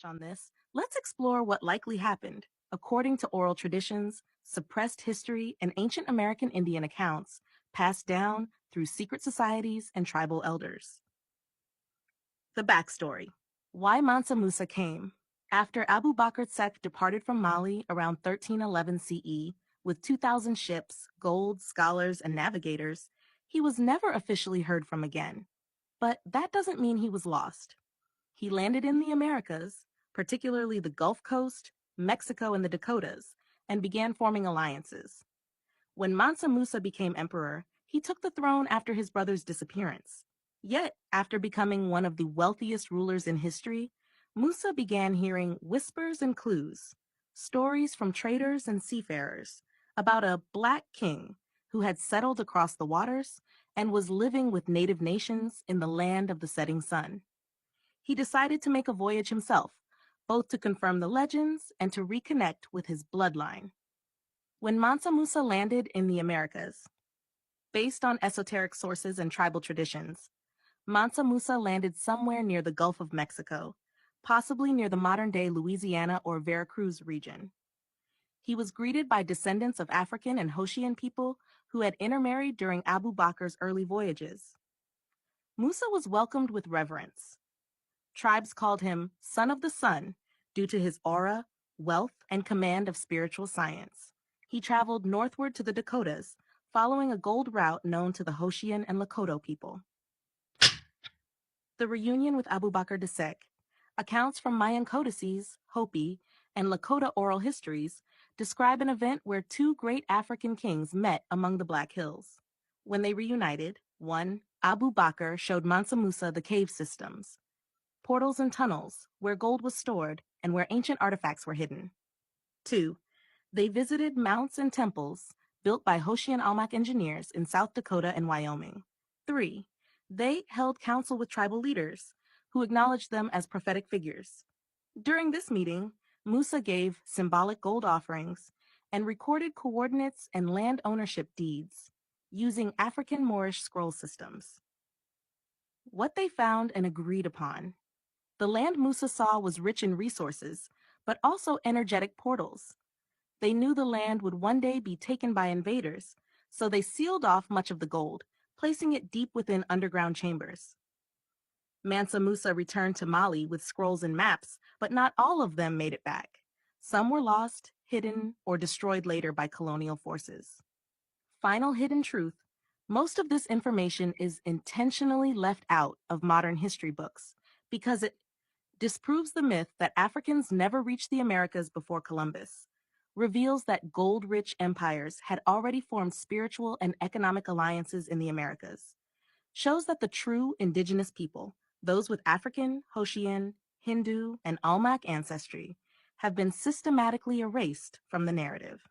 On this, let's explore what likely happened, according to oral traditions, suppressed history, and ancient American Indian accounts passed down through secret societies and tribal elders. The backstory. Why Mansa Musa came. After Abu Bakr Sek departed from Mali around 1311 CE with 2,000 ships, gold, scholars, and navigators, he was never officially heard from again. But that doesn't mean he was lost. He landed in the Americas, particularly the Gulf Coast, Mexico, and the Dakotas, and began forming alliances. When Mansa Musa became emperor, he took the throne after his brother's disappearance. Yet, after becoming one of the wealthiest rulers in history, Musa began hearing whispers and clues, stories from traders and seafarers, about a black king who had settled across the waters and was living with native nations in the land of the setting sun. He decided to make a voyage himself, both to confirm the legends and to reconnect with his bloodline. When Mansa Musa landed in the Americas, based on esoteric sources and tribal traditions, Mansa Musa landed somewhere near the Gulf of Mexico, possibly near the modern-day Louisiana or Veracruz region. He was greeted by descendants of African and Hoshian people who had intermarried during Abu Bakr's early voyages. Musa was welcomed with reverence. Tribes called him Son of the Sun due to his aura, wealth, and command of spiritual science. He traveled northward to the Dakotas, following a gold route known to the Hoshian and Lakota people. The reunion with Abu Bakr Desek. Accounts from Mayan codices, Hopi, and Lakota oral histories describe an event where two great African kings met among the Black Hills. When they reunited, 1. Abu Bakr showed Mansa Musa the cave systems, portals and tunnels where gold was stored and where ancient artifacts were hidden. 2. They visited mounts and temples built by Hoshian Almach engineers in South Dakota and Wyoming. 3. They held council with tribal leaders who acknowledged them as prophetic figures. During this meeting, Musa gave symbolic gold offerings and recorded coordinates and land ownership deeds using African Moorish scroll systems. What they found and agreed upon. The land Musa saw was rich in resources, but also energetic portals. They knew the land would one day be taken by invaders, so they sealed off much of the gold, placing it deep within underground chambers. Mansa Musa returned to Mali with scrolls and maps, but not all of them made it back. Some were lost, hidden, or destroyed later by colonial forces. Final hidden truth: most of this information is intentionally left out of modern history books because it disproves the myth that Africans never reached the Americas before Columbus, reveals that gold-rich empires had already formed spiritual and economic alliances in the Americas, shows that the true indigenous people, those with African, Hoshian, Hindu, and Almach ancestry, have been systematically erased from the narrative.